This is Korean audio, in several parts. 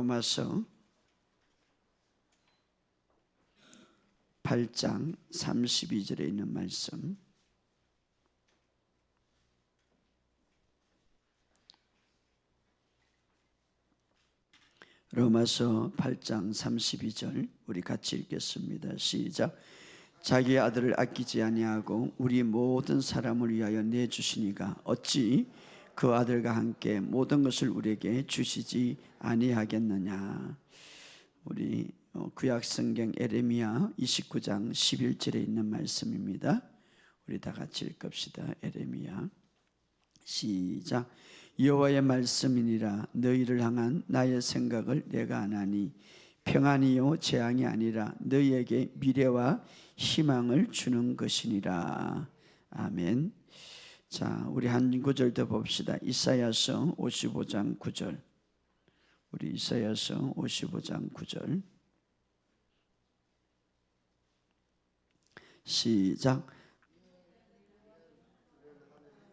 로마서 8장 32절에 있는 말씀, 로마서 8장 32절 우리 같이 읽겠습니다. 시작. 자기 아들을 아끼지 아니하고 우리 모든 사람을 위하여 내주시니가 어찌 그 아들과 함께 모든 것을 우리에게 주시지 아니하겠느냐. 우리 구약성경 에레미야 29장 11절에 있는 말씀입니다. 우리 다 같이 읽읍시다. 에레미야 시작. 여호와의 말씀이니라. 너희를 향한 나의 생각을 내가 아나니 평안이요 재앙이 아니라 너희에게 미래와 희망을 주는 것이니라. 아멘. 자, 우리 한 구절 더 봅시다. 이사야서 55장 9절. 우리 이사야서 55장 9절 시작.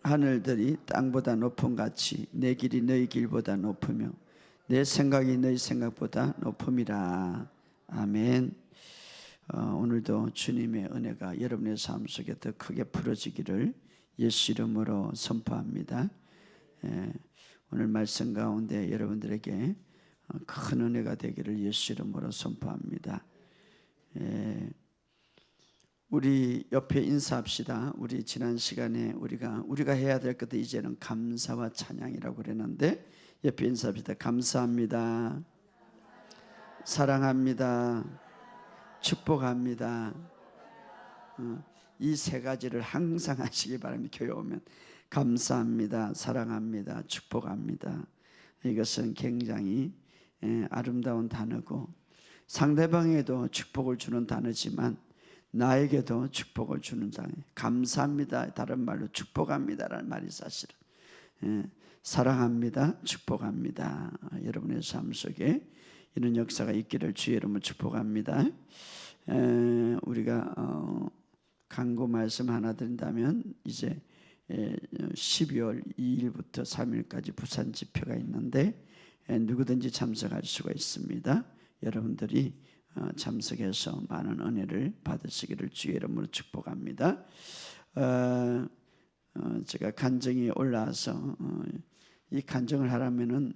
하늘들이 땅보다 높음 같이 내 길이 너희 길보다 높으며 내 생각이 너희 생각보다 높음이라. 아멘. 오늘도 주님의 은혜가 여러분의 삶 속에 더 크게 풀어지기를 예수 이름으로 선포합니다. 오늘 말씀 가운데 여러분들에게 큰 은혜가 되기를 예수 이름으로 선포합니다. 우리 옆에 인사합시다. 우리 지난 시간에 우리가 해야 될 것도 이제는 감사와 찬양이라고 그랬는데 옆에 인사합시다. 감사합니다. 사랑합니다. 축복합니다. 이 세 가지를 항상 하시기 바랍니다. 교회 오면 감사합니다. 사랑합니다. 축복합니다. 이것은 굉장히 아름다운 단어고 상대방에게도 축복을 주는 단어지만 나에게도 축복을 주는 단어. 감사합니다. 다른 말로 축복합니다라는 말이 사실은 사랑합니다. 축복합니다. 여러분의 삶 속에 이런 역사가 있기를 주의 이름으로 축복합니다. 우리가 간구 말씀 하나 드린다면 이제 12월 2일부터 3일까지 부산 집회가 있는데 누구든지 참석할 수가 있습니다. 여러분들이 참석해서 많은 은혜를 받으시기를 주의 이름으로 축복합니다. 제가 간증이 올라와서 이 간증을 하려면은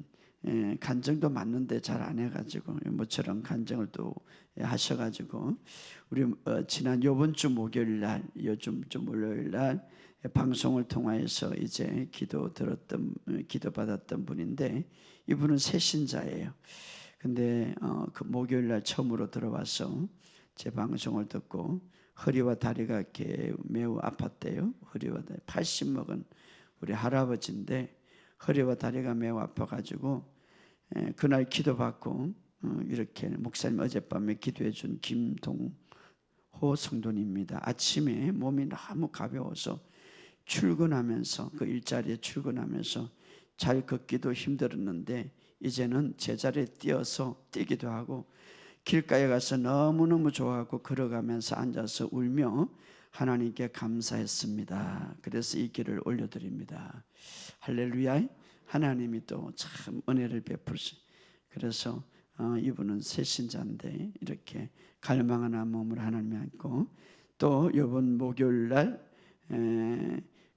간증도 맞는데 잘 안 해가지고 모처럼 간증을 또 하셔가지고 우리 지난 요번 주 목요일 날, 요즘 주 월요일 날 방송을 통하여서 이제 기도 받았던 분인데 이분은 새신자예요. 근데 그 목요일 날 처음으로 들어와서 제 방송을 듣고 허리와 다리가 매우 아팠대요. 허리와 다리 80 먹은 우리 할아버지인데 허리와 다리가 매우 아파가지고 그날 기도받고 이렇게 목사님 어젯밤에 기도해 준 김동호 성도님입니다. 아침에 몸이 너무 가벼워서 출근하면서 그 일자리에 출근하면서 잘 걷기도 힘들었는데 이제는 제자리에 뛰기도 하고 길가에 가서 너무너무 좋아하고 걸어가면서 앉아서 울며 하나님께 감사했습니다. 그래서 이 길을 올려드립니다. 할렐루야. 하나님이 또 참 은혜를 베푸시. 그래서 이분은 새신자인데 이렇게 갈망하는 몸을 하나님이 안고 또 이번 목요일 날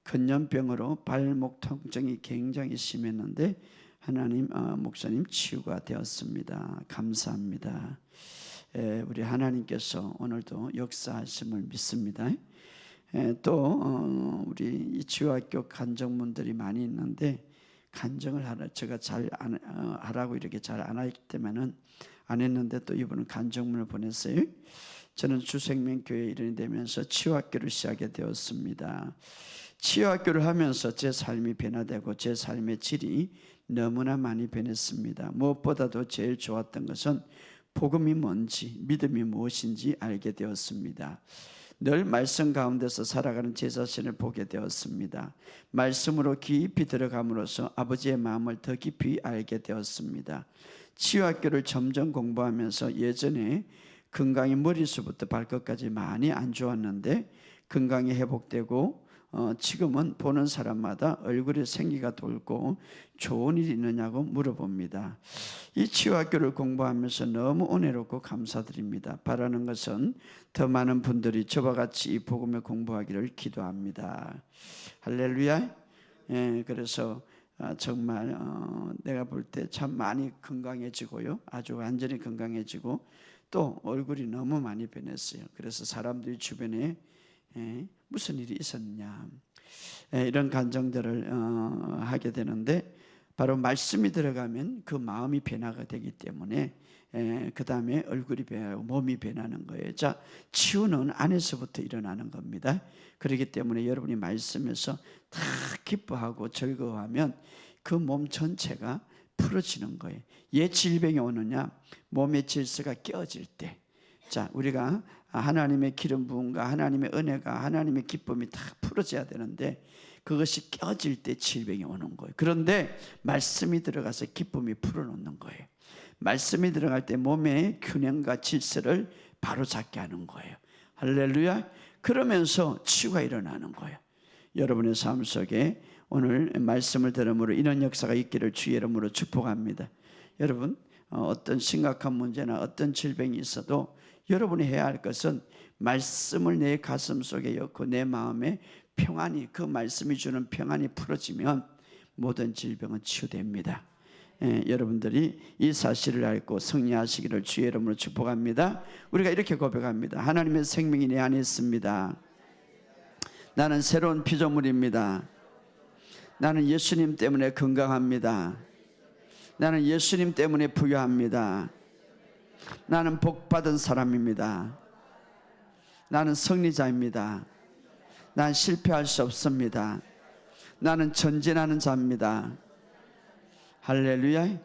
근염병으로 발목 통증이 굉장히 심했는데 하나님 목사님 치유가 되었습니다. 감사합니다. 우리 하나님께서 오늘도 역사하심을 믿습니다. 또 우리 치유학교 간증문들이 많이 있는데 간증을 제가 잘 하라고 이렇게 잘 안 하기 때문에는 안 했는데 또 이분은 간증문을 보냈어요. 저는 주생명교회 일원이 되면서 치유학교를 시작하게 되었습니다. 치유학교를 하면서 제 삶이 변화되고 제 삶의 질이 너무나 많이 변했습니다. 무엇보다도 제일 좋았던 것은 복음이 뭔지, 믿음이 무엇인지 알게 되었습니다. 늘 말씀 가운데서 살아가는 제 자신을 보게 되었습니다. 말씀으로 깊이 들어감으로써 아버지의 마음을 더 깊이 알게 되었습니다. 치유학교를 점점 공부하면서 예전에 건강이 머리수부터 발끝까지 많이 안 좋았는데 건강이 회복되고 지금은 보는 사람마다 얼굴에 생기가 돌고 좋은 일 있느냐고 물어봅니다. 이 치유학교를 공부하면서 너무 은혜롭고 감사드립니다. 바라는 것은 더 많은 분들이 저와 같이 이 복음을 공부하기를 기도합니다. 할렐루야. 그래서 정말 내가 볼 때 참 많이 건강해지고요, 아주 완전히 건강해지고 또 얼굴이 너무 많이 변했어요. 그래서 사람들이 주변에 무슨 일이 있었냐, 이런 감정들을 하게 되는데, 바로 말씀이 들어가면 그 마음이 변화가 되기 때문에 그 다음에 얼굴이 변하고 몸이 변하는 거예요. 자, 치유는 안에서부터 일어나는 겁니다. 그렇기 때문에 여러분이 말씀에서 다 기뻐하고 즐거워하면 그 몸 전체가 풀어지는 거예요. 왜 질병이 오느냐? 몸의 질서가 깨어질 때. 자, 우리가 하나님의 기름 부음과 하나님의 은혜가, 하나님의 기쁨이 다 풀어져야 되는데 그것이 깨어질 때 질병이 오는 거예요. 그런데 말씀이 들어가서 기쁨이 풀어놓는 거예요. 말씀이 들어갈 때 몸의 균형과 질서를 바로잡게 하는 거예요. 할렐루야. 그러면서 치유가 일어나는 거예요. 여러분의 삶 속에 오늘 말씀을 들음으로 이런 역사가 있기를 주의 이름으로 축복합니다. 여러분, 어떤 심각한 문제나 어떤 질병이 있어도 여러분이 해야 할 것은 말씀을 내 가슴 속에 넣고 내 마음에 평안이, 그 말씀이 주는 평안이 풀어지면 모든 질병은 치유됩니다. 여러분들이 이 사실을 알고 승리하시기를 주의 이름으로 축복합니다. 우리가 이렇게 고백합니다. 하나님의 생명이 내 안에 있습니다. 나는 새로운 피조물입니다. 나는 예수님 때문에 건강합니다. 나는 예수님 때문에 부유합니다. 나는 복받은 사람입니다. 나는 승리자입니다. 난 실패할 수 없습니다. 나는 전진하는 자입니다. 할렐루야.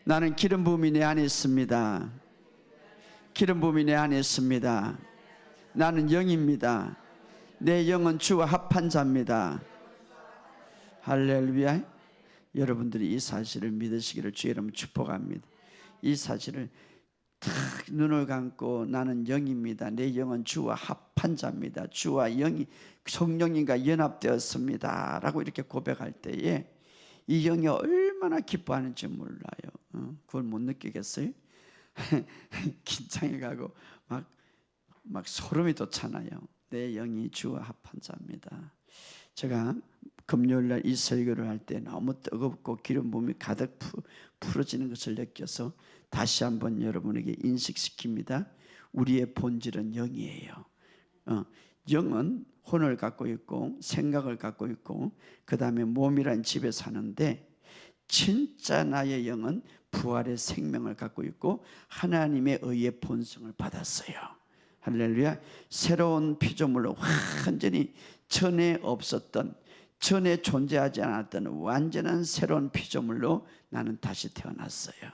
나는 기름 부음이 내 안에 있습니다. 기름 부음이 내 안에 있습니다. 나는 영입니다. 내 영은 주와 합한 자입니다. 할렐루야. 여러분들이 이 사실을 믿으시기를 주의 이름으로 축복합니다. 이 사실을 딱 눈을 감고 나는 영입니다. 내 영은 주와 합한 자입니다. 주와 영이 성령님과 연합되었습니다 라고 이렇게 고백할 때에 이 영이 얼마나 기뻐하는지 몰라요. 그걸 못 느끼겠어요? 긴장해가고 막 소름이 돋잖아요. 내 영이 주와 합한 자입니다. 제가 금요일날 이 설교를 할 때 너무 뜨겁고 기름 부음이 가득 풀어지는 것을 느껴서 다시 한번 여러분에게 인식시킵니다. 우리의 본질은 영이에요. 영은 혼을 갖고 있고 생각을 갖고 있고 그 다음에 몸이란 집에 사는데, 진짜 나의 영은 부활의 생명을 갖고 있고 하나님의 의의 본성을 받았어요. 할렐루야. 새로운 피조물로 완전히 전에 없었던, 전에 존재하지 않았던 완전한 새로운 피조물로 나는 다시 태어났어요.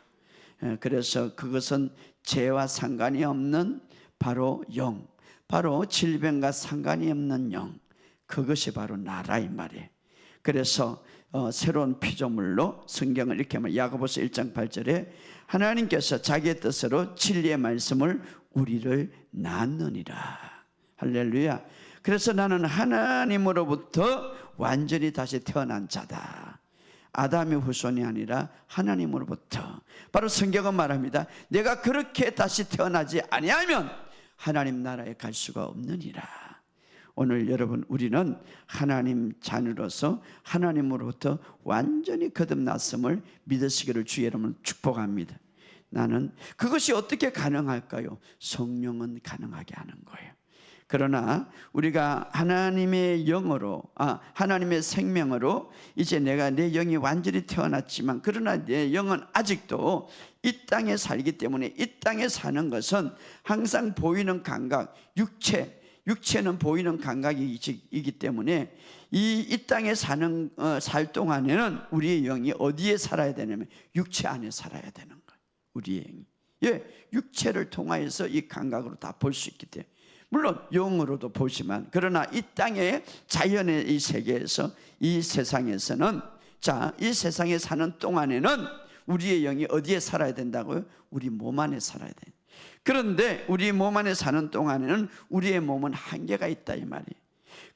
그래서 그것은 죄와 상관이 없는 바로 영, 바로 질병과 상관이 없는 영, 그것이 바로 나라 이 말이에요. 그래서 새로운 피조물로 성경을 이렇게 말해요. 야고보서 1장 8절에 하나님께서 자기의 뜻으로 진리의 말씀을 우리를 낳느니라. 할렐루야. 그래서 나는 하나님으로부터 완전히 다시 태어난 자다. 아담의 후손이 아니라 하나님으로부터. 바로 성경은 말합니다. 내가 그렇게 다시 태어나지 아니하면 하나님 나라에 갈 수가 없느니라. 오늘 여러분, 우리는 하나님 자녀로서 하나님으로부터 완전히 거듭났음을 믿으시기를 주의 이름으로 축복합니다. 나는 그것이 어떻게 가능할까요? 성령은 가능하게 하는 거예요. 그러나 우리가 하나님의 영으로, 하나님의 생명으로 이제 내가 내 영이 완전히 태어났지만, 그러나 내 영은 아직도 이 땅에 살기 때문에 이 땅에 사는 것은 항상 보이는 감각, 육체는 보이는 감각이기 때문에 이 땅에 살 동안에는 우리의 영이 어디에 살아야 되냐면 육체 안에 살아야 되는 거예요. 우리의 영이. 육체를 통하여서 이 감각으로 다 볼 수 있기 때문에, 물론 영으로도 보지만, 그러나 이 땅의 자연의 이 세계에서, 이 세상에서는, 이 세상에 사는 동안에는 우리의 영이 어디에 살아야 된다고요? 우리 몸 안에 살아야 돼요. 그런데 우리 몸 안에 사는 동안에는 우리의 몸은 한계가 있다 이 말이에요.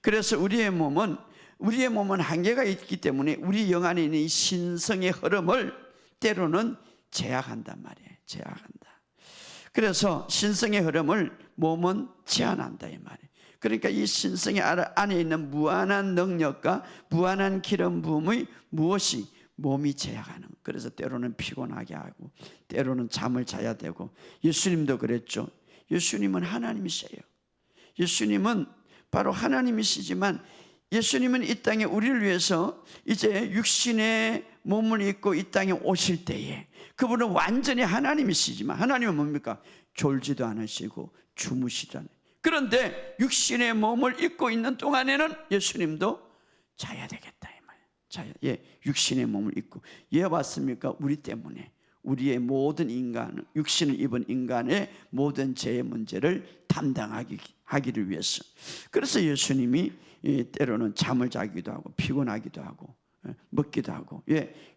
그래서 우리의 몸은 우리의 몸은 한계가 있기 때문에 우리 영 안에 있는 이 신성의 흐름을 때로는 제약한단 말이에요. 제약한다. 그래서 신성의 흐름을 몸은 제한한다 이 말이에요. 그러니까 이 신성의 안에 있는 무한한 능력과 무한한 기름 부음의 무엇이 몸이 제약하는. 그래서 때로는 피곤하게 하고 때로는 잠을 자야 되고, 예수님도 그랬죠. 예수님은 하나님이세요. 예수님은 바로 하나님이시지만 예수님은 이 땅에 우리를 위해서 이제 육신의 몸을 입고 이 땅에 오실 때에 그분은 완전히 하나님이시지만, 하나님은 뭡니까? 졸지도 않으시고 주무시도 않으시고, 그런데 육신의 몸을 입고 있는 동안에는 예수님도 자야 되겠다 이 말이에요. 자야, 육신의 몸을 입고. 왜 왔습니까? 우리 때문에. 우리의 모든 인간, 육신을 입은 인간의 모든 죄의 문제를 담당하기를 위해서. 그래서 예수님이 때로는 잠을 자기도 하고 피곤하기도 하고 먹기도 하고.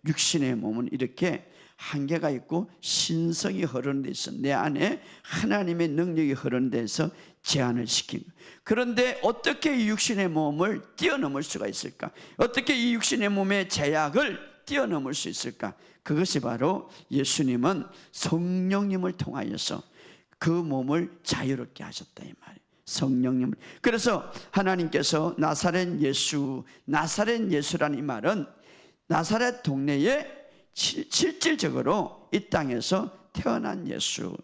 육신의 몸은 이렇게 한계가 있고 신성이 흐르는 데서, 내 안에 하나님의 능력이 흐르는 데서 제한을 시킨 거예요. 그런데 어떻게 이 육신의 몸을 뛰어넘을 수가 있을까? 어떻게 이 육신의 몸의 제약을 뛰어넘을 수 있을까? 그것이 바로 예수님은 성령님을 통하여서 그 몸을 자유롭게 하셨다 이 말이에요. 성령님을. 그래서 하나님께서 나사렛 예수라는 이 말은 나사렛 동네에 실질적으로 이 땅에서 태어난 예수.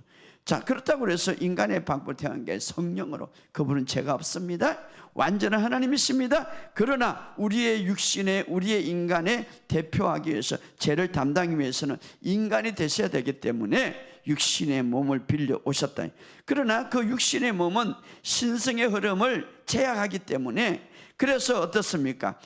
자, 그렇다고 해서 인간의 방법으로 태어난 게 성령으로, 그분은 죄가 없습니다. 완전한 하나님이십니다. 그러나 우리의 육신의, 우리의 인간에 대표하기 위해서, 죄를 담당하기 위해서는 인간이 되셔야 되기 때문에 육신의 몸을 빌려 오셨다. 그러나 그 육신의 몸은 신성의 흐름을 제약하기 때문에, 그래서 어떻습니까?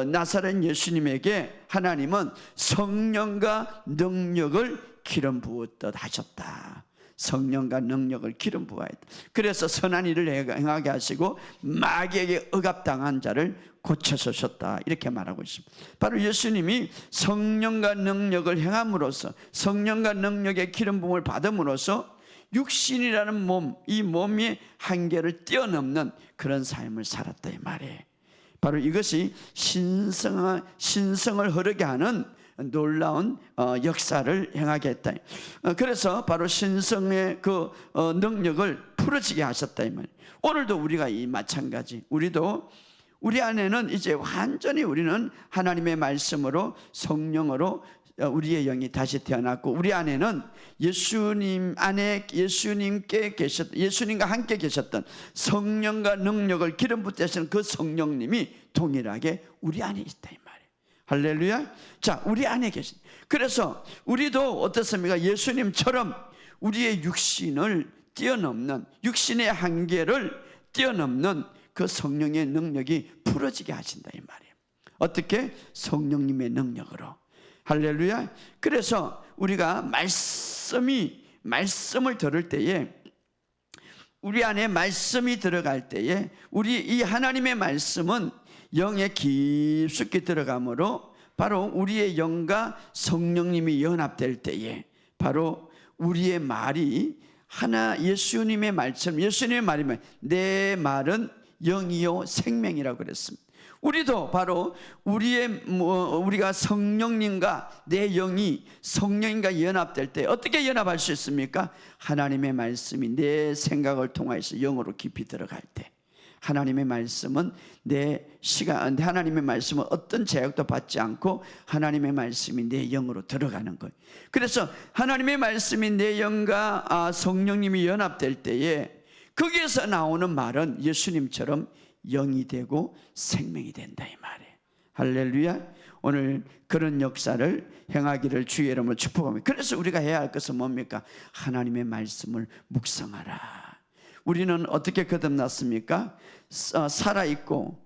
나사렛 예수님에게 하나님은 성령과 능력을 기름 부었듯 하셨다. 성령과 능력을 기름 부어야 했다. 그래서 선한 일을 행하게 하시고 마귀에게 억압당한 자를 고쳐주셨다, 이렇게 말하고 있습니다. 바로 예수님이 성령과 능력을 행함으로써, 성령과 능력의 기름 부음을 받음으로써 육신이라는 몸, 이 몸의 한계를 뛰어넘는 그런 삶을 살았다 이 말이에요. 바로 이것이 신성을 흐르게 하는 놀라운 역사를 행하게 했다. 그래서 바로 신성의 그 능력을 풀어지게 하셨다 이 말이에요. 오늘도 우리가 이 마찬가지, 우리 안에는 이제 완전히 우리는 하나님의 말씀으로, 성령으로 우리의 영이 다시 태어났고, 우리 안에는 예수님 안에 예수님과 함께 계셨던 성령과 능력을 기름 붓으시는 그 성령님이 동일하게 우리 안에 있다 이 말이에요. 할렐루야. 자, 우리 안에 계신. 그래서 우리도 어떻습니까? 예수님처럼 우리의 육신을 뛰어넘는, 육신의 한계를 뛰어넘는 그 성령의 능력이 풀어지게 하신다 이 말이에요. 어떻게? 성령님의 능력으로. 할렐루야. 그래서 우리가 말씀을 들을 때에, 우리 안에 말씀이 들어갈 때에, 우리 이 하나님의 말씀은 영에 깊숙이 들어가므로 바로 우리의 영과 성령님이 연합될 때에 바로 우리의 말이 예수님의 말처럼, 예수님의 말이면 내 말은 영이요 생명이라고 그랬습니다. 우리도 바로 우리가 성령님과 내 영이 성령님과 연합될 때 어떻게 연합할 수 있습니까? 하나님의 말씀이 내 생각을 통해서 영으로 깊이 들어갈 때, 하나님의 말씀은 하나님의 말씀은 어떤 제약도 받지 않고 하나님의 말씀이 내 영으로 들어가는 거예요. 그래서 하나님의 말씀이 내 영과 성령님이 연합될 때에 거기에서 나오는 말은 예수님처럼 영이 되고 생명이 된다 이 말이에요. 할렐루야. 오늘 그런 역사를 행하기를 주의 이름으로 축복합니다. 그래서 우리가 해야 할 것은 뭡니까? 하나님의 말씀을 묵상하라. 우리는 어떻게 거듭났습니까? 살아있고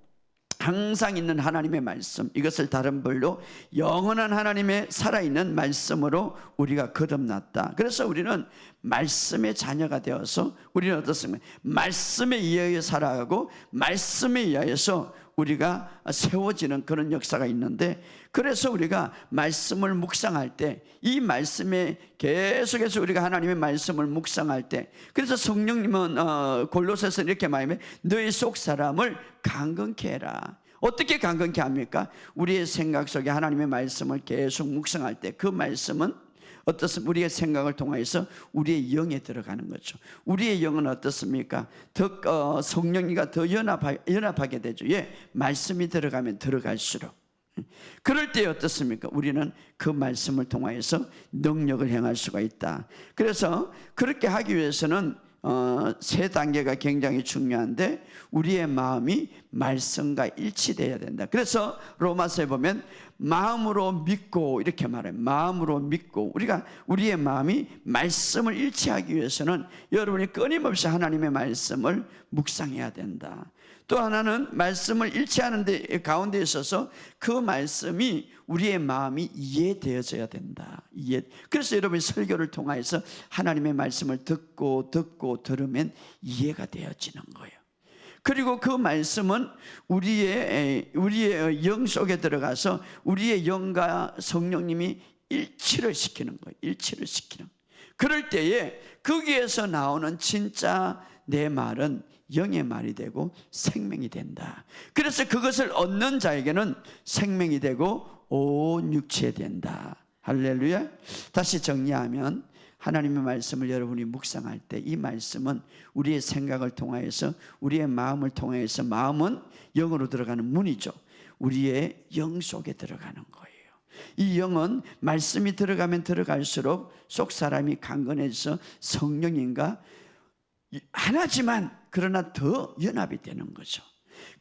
항상 있는 하나님의 말씀, 이것을 다른 말로 영원한 하나님의 살아있는 말씀으로 우리가 거듭났다. 그래서 우리는 말씀의 자녀가 되어서 우리는 어떻습니까? 말씀에 의하여 살아가고 말씀에 의하여서 우리가 세워지는 그런 역사가 있는데, 그래서 우리가 말씀을 묵상할 때, 이 말씀에 계속해서 우리가 하나님의 말씀을 묵상할 때, 그래서 성령님은 골로새서 이렇게 말하면 너희 속 사람을 강건케 해라. 어떻게 강건케 합니까? 우리의 생각 속에 하나님의 말씀을 계속 묵상할 때 그 말씀은 어떻습니까? 우리의 생각을 통해서 우리의 영에 들어가는 거죠. 우리의 영은 어떻습니까? 성령이가 더 연합하게 되죠. 예, 말씀이 들어가면 들어갈수록. 그럴 때 어떻습니까? 우리는 그 말씀을 통해서 능력을 행할 수가 있다. 그래서 그렇게 하기 위해서는 세 단계가 굉장히 중요한데 우리의 마음이 말씀과 일치되어야 된다. 그래서 로마서에 보면 마음으로 믿고 이렇게 말해요. 마음으로 믿고 우리의 마음이 말씀을 일치하기 위해서는 여러분이 끊임없이 하나님의 말씀을 묵상해야 된다. 또 하나는 말씀을 일치하는 데 가운데 있어서 그 말씀이 우리의 마음이 이해되어져야 된다. 그래서 여러분이 설교를 통해서 하나님의 말씀을 듣고 들으면 이해가 되어지는 거예요. 그리고 그 말씀은 우리의 영 속에 들어가서 우리의 영과 성령님이 일치를 시키는 거예요. 일치를 시키는. 그럴 때에 거기에서 나오는 진짜 내 말은 영의 말이 되고 생명이 된다. 그래서 그것을 얻는 자에게는 생명이 되고 온 육체에 된다. 할렐루야. 다시 정리하면 하나님의 말씀을 여러분이 묵상할 때 이 말씀은 우리의 생각을 통하여서 우리의 마음을 통하여서, 마음은 영으로 들어가는 문이죠. 우리의 영 속에 들어가는 거예요. 이 영은 말씀이 들어가면 들어갈수록 속 사람이 강건해져서 성령인가 하나지만 그러나 더 연합이 되는 거죠.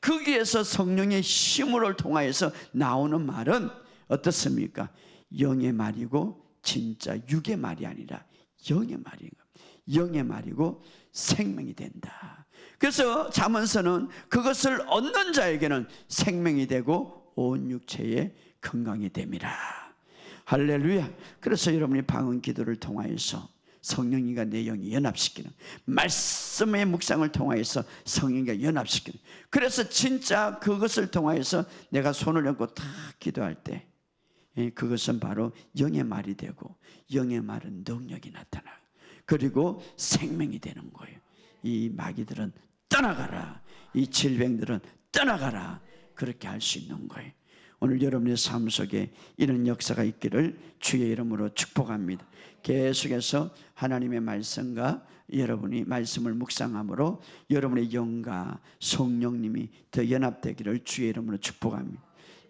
거기에서 성령의 힘을 통하여서 나오는 말은 어떻습니까? 영의 말이고 진짜 육의 말이 아니라 영의 말인 것. 영의 말이고 생명이 된다. 그래서 잠언서는 그것을 얻는 자에게는 생명이 되고 온 육체에 건강이 됨이라. 할렐루야. 그래서 여러분이 방언 기도를 통하여서 성령님과 내 영이 연합시키는, 말씀의 묵상을 통하여서 성령과 연합시키는, 그래서 진짜 그것을 통하여서 내가 손을 얹고 탁 기도할 때 그것은 바로 영의 말이 되고, 영의 말은 능력이 나타나, 그리고 생명이 되는 거예요. 이 마귀들은 떠나가라, 이 질병들은 떠나가라, 그렇게 할 수 있는 거예요. 오늘 여러분의 삶 속에 이런 역사가 있기를 주의 이름으로 축복합니다. 계속해서 하나님의 말씀과 여러분이 말씀을 묵상함으로 여러분의 영과 성령님이 더 연합되기를 주의 이름으로 축복합니다.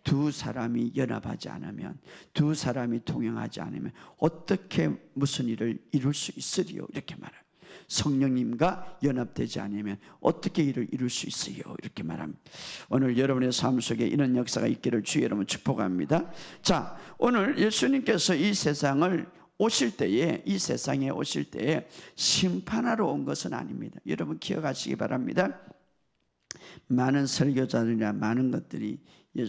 두 사람이 연합하지 않으면, 두 사람이 동행하지 않으면 어떻게 무슨 일을 이룰 수 있으리요? 이렇게 말합니다. 성령님과 연합되지 않으면 어떻게 일을 이룰 수 있어요? 이렇게 말합니다. 오늘 여러분의 삶 속에 이런 역사가 있기를 주의 여러분 축복합니다. 자, 오늘 예수님께서 이 세상에 오실 때에 심판하러 온 것은 아닙니다. 여러분 기억하시기 바랍니다. 많은 설교자들이나 많은 것들이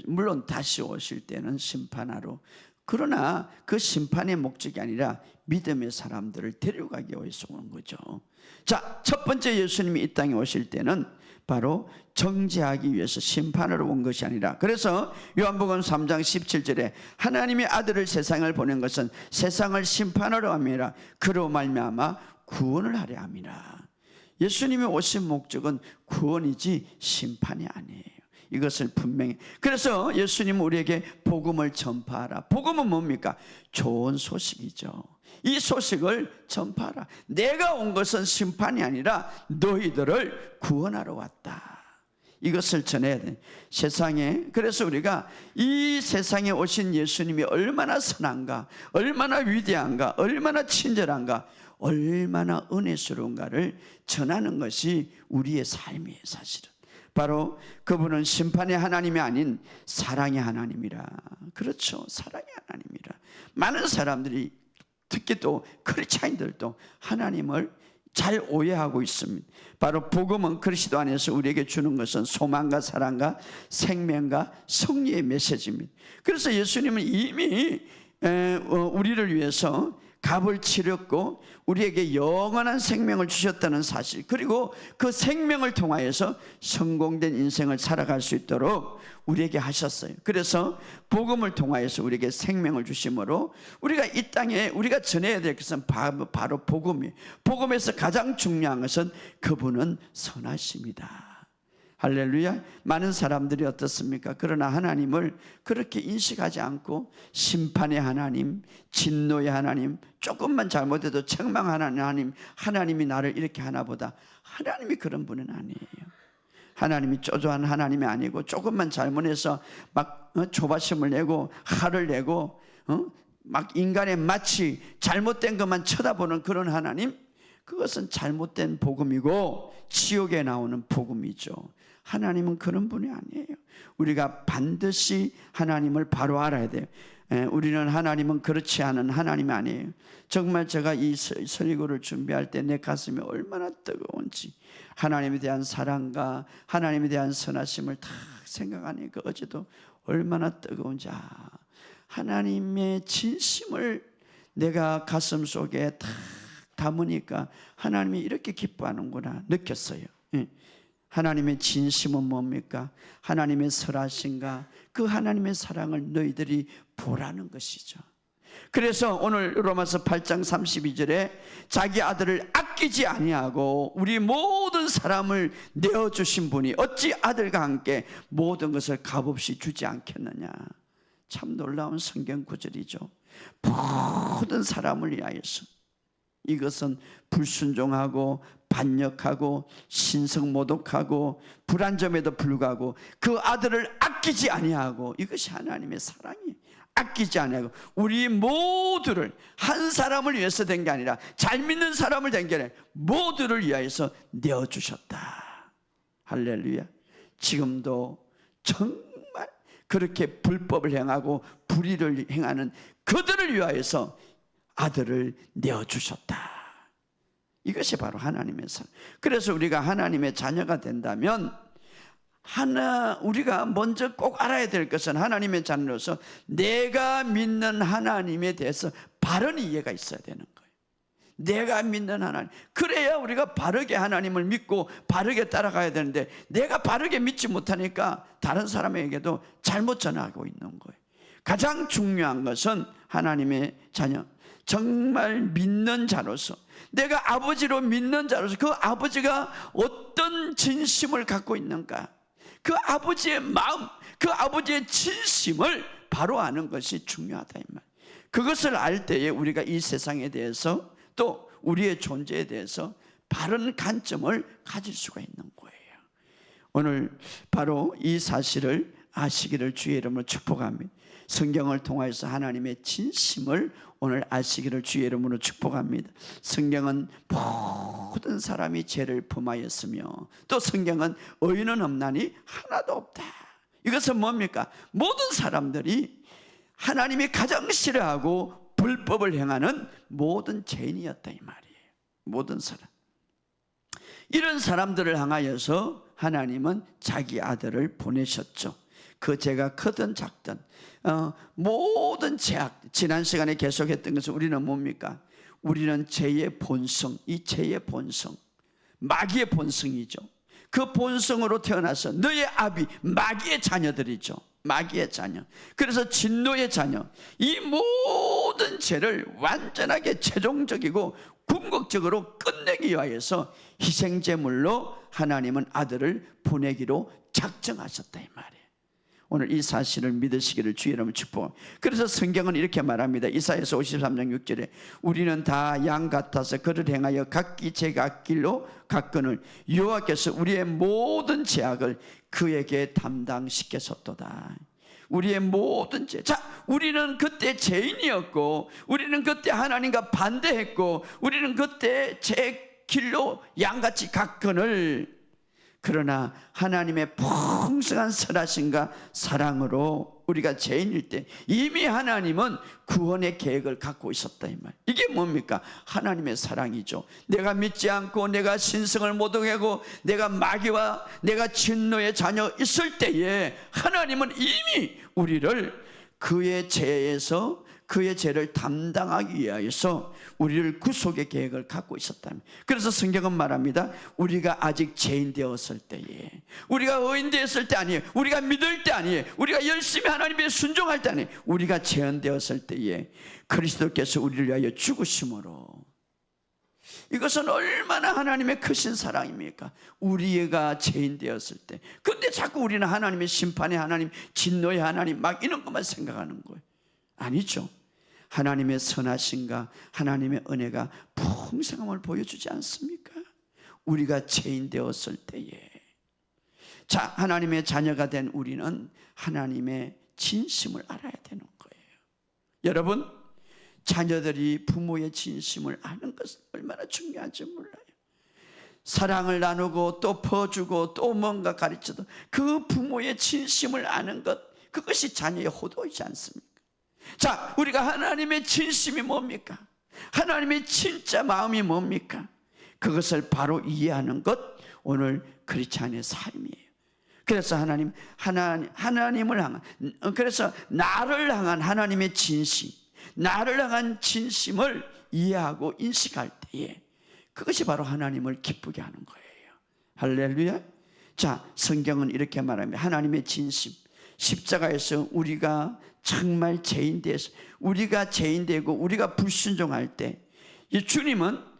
물론 다시 오실 때는 심판하러, 그러나 그 심판의 목적이 아니라 믿음의 사람들을 데려가기 위해서 오는 거죠. 자, 첫 번째 예수님이 이 땅에 오실 때는 바로 정죄하기 위해서 심판으로 온 것이 아니라, 그래서 요한복음 3장 17절에 하나님의 아들을 세상을 보낸 것은 세상을 심판하러 함이라, 그로 말미암아 구원을 하려 함이라. 예수님이 오신 목적은 구원이지 심판이 아니에요. 이것을 분명히, 그래서 예수님은 우리에게 복음을 전파하라. 복음은 뭡니까? 좋은 소식이죠. 이 소식을 전파하라. 내가 온 것은 심판이 아니라 너희들을 구원하러 왔다. 이것을 전해야 돼. 세상에, 그래서 우리가 이 세상에 오신 예수님이 얼마나 선한가, 얼마나 위대한가, 얼마나 친절한가, 얼마나 은혜스러운가를 전하는 것이 우리의 삶이에요. 사실은 바로 그분은 심판의 하나님이 아닌 사랑의 하나님이라. 그렇죠, 사랑의 하나님이라. 많은 사람들이, 특히 또 크리스찬들도 하나님을 잘 오해하고 있습니다. 바로 복음은 그리스도 안에서 우리에게 주는 것은 소망과 사랑과 생명과 승리의 메시지입니다. 그래서 예수님은 이미 우리를 위해서 값을 치렀고 우리에게 영원한 생명을 주셨다는 사실, 그리고 그 생명을 통하여서 성공된 인생을 살아갈 수 있도록 우리에게 하셨어요. 그래서 복음을 통하여서 우리에게 생명을 주심으로 우리가 이 땅에 우리가 전해야 될 것은 바로 복음이에요. 복음에서 가장 중요한 것은 그분은 선하십니다. 할렐루야. 많은 사람들이 어떻습니까? 그러나 하나님을 그렇게 인식하지 않고 심판의 하나님, 진노의 하나님, 조금만 잘못해도 책망하는 하나님, 하나님이 나를 이렇게 하나보다, 하나님이 그런 분은 아니에요. 하나님이 쪼조한 하나님이 아니고, 조금만 잘못해서 막 조바심을 내고 화를 내고 막 인간의 마치 잘못된 것만 쳐다보는 그런 하나님, 그것은 잘못된 복음이고 지옥에 나오는 복음이죠. 하나님은 그런 분이 아니에요. 우리가 반드시 하나님을 바로 알아야 돼요. 우리는 하나님은 그렇지 않은 하나님이 아니에요. 정말 제가 이 설교를 준비할 때 내 가슴이 얼마나 뜨거운지, 하나님에 대한 사랑과 하나님에 대한 선하심을 다 생각하니까 어제도 얼마나 뜨거운지, 하나님의 진심을 내가 가슴 속에 다 담으니까 하나님이 이렇게 기뻐하는구나 느꼈어요. 하나님의 진심은 뭡니까? 하나님의 설하심과 그 하나님의 사랑을 너희들이 보라는 것이죠. 그래서 오늘 로마서 8장 32절에 자기 아들을 아끼지 아니하고 우리 모든 사람을 내어주신 분이 어찌 아들과 함께 모든 것을 값없이 주지 않겠느냐. 참 놀라운 성경 구절이죠. 모든 사람을 위하여서. 이것은 불순종하고 반역하고 신성모독하고 불한 점에도 불구하고 그 아들을 아끼지 아니하고, 이것이 하나님의 사랑이에요. 아끼지 아니하고 우리 모두를, 한 사람을 위해서 된 게 아니라 잘 믿는 사람을 된 게 아니라 모두를 위하여서 내어주셨다. 할렐루야. 지금도 정말 그렇게 불법을 행하고 불의를 행하는 그들을 위하여서 아들을 내어주셨다. 이것이 바로 하나님의 사랑. 그래서 우리가 하나님의 자녀가 된다면 우리가 먼저 꼭 알아야 될 것은, 하나님의 자녀로서 내가 믿는 하나님에 대해서 바른 이해가 있어야 되는 거예요. 내가 믿는 하나님, 그래야 우리가 바르게 하나님을 믿고 바르게 따라가야 되는데, 내가 바르게 믿지 못하니까 다른 사람에게도 잘못 전하고 있는 거예요. 가장 중요한 것은 하나님의 자녀, 정말 믿는 자로서, 내가 아버지로 믿는 자로서 그 아버지가 어떤 진심을 갖고 있는가, 그 아버지의 마음, 그 아버지의 진심을 바로 아는 것이 중요하다, 이 말. 그것을 알 때에 우리가 이 세상에 대해서 또 우리의 존재에 대해서 바른 관점을 가질 수가 있는 거예요. 오늘 바로 이 사실을 아시기를 주의 이름으로 축복합니다. 성경을 통해서 하나님의 진심을 오늘 아시기를 주의 이름으로 축복합니다. 성경은 모든 사람이 죄를 범하였으며 또 성경은 의인은 없나니 하나도 없다. 이것은 뭡니까? 모든 사람들이 하나님이 가장 싫어하고 불법을 행하는 모든 죄인이었다, 이 말이에요. 모든 사람. 이런 사람들을 향하여서 하나님은 자기 아들을 보내셨죠. 그 죄가 크든 작든 모든 죄악, 지난 시간에 계속했던 것은 우리는 뭡니까? 우리는 죄의 본성, 이 죄의 본성, 마귀의 본성이죠. 그 본성으로 태어나서 너의 아비 마귀의 자녀들이죠. 마귀의 자녀. 그래서 진노의 자녀. 이 모든 죄를 완전하게 최종적이고 궁극적으로 끝내기 위하여서 희생제물로 하나님은 아들을 보내기로 작정하셨다, 이 말이에요. 오늘 이 사실을 믿으시기를 주의 이름으로 축복합니다. 그래서 성경은 이렇게 말합니다. 이사야서 53장 6절에 우리는 다 양 같아서 그를 행하여 각기 제가 길로 갔거늘 여호와께서 우리의 모든 죄악을 그에게 담당시켰었도다. 우리의 모든 죄. 자, 우리는 그때 죄인이었고, 우리는 그때 하나님과 반대했고, 우리는 그때 제 길로 양같이 갔거늘, 그러나 하나님의 풍성한 선하심과 사랑으로 우리가 죄인일 때 이미 하나님은 구원의 계획을 갖고 있었다, 이 말. 이게 뭡니까? 하나님의 사랑이죠. 내가 믿지 않고 내가 신성을 모독하고 내가 마귀와 내가 진노의 자녀 있을 때에 하나님은 이미 우리를 그의 죄에서, 그의 죄를 담당하기 위하여서 우리를 구속의 계획을 갖고 있었다면, 그래서 성경은 말합니다. 우리가 아직 죄인 되었을 때에, 우리가 의인 되었을 때 아니에요, 우리가 믿을 때 아니에요, 우리가 열심히 하나님께 순종할 때 아니에요, 우리가 죄인 되었을 때에 그리스도께서 우리를 위하여 죽으심으로 이것은 얼마나 하나님의 크신 사랑입니까? 우리가 죄인 되었을 때. 근데 자꾸 우리는 하나님의 심판의 하나님, 진노의 하나님 막 이런 것만 생각하는 거예요. 아니죠. 하나님의 선하심과 하나님의 은혜가 풍성함을 보여주지 않습니까? 우리가 죄인 되었을 때에. 자, 하나님의 자녀가 된 우리는 하나님의 진심을 알아야 되는 거예요. 여러분, 자녀들이 부모의 진심을 아는 것은 얼마나 중요한지 몰라요. 사랑을 나누고 또 퍼주고 또 뭔가 가르쳐도 그 부모의 진심을 아는 것, 그것이 자녀의 호도이지 않습니까? 자, 우리가 하나님의 진심이 뭡니까? 하나님의 진짜 마음이 뭡니까? 그것을 바로 이해하는 것, 오늘 크리스찬의 삶이에요. 그래서 하나님을 향한, 그래서 나를 향한 하나님의 진심, 나를 향한 진심을 이해하고 인식할 때에 그것이 바로 하나님을 기쁘게 하는 거예요. 할렐루야. 자, 성경은 이렇게 말합니다. 하나님의 진심, 십자가에서 우리가 정말 죄인 되어서, 우리가 죄인 되고 우리가 불순종할 때 이 주님은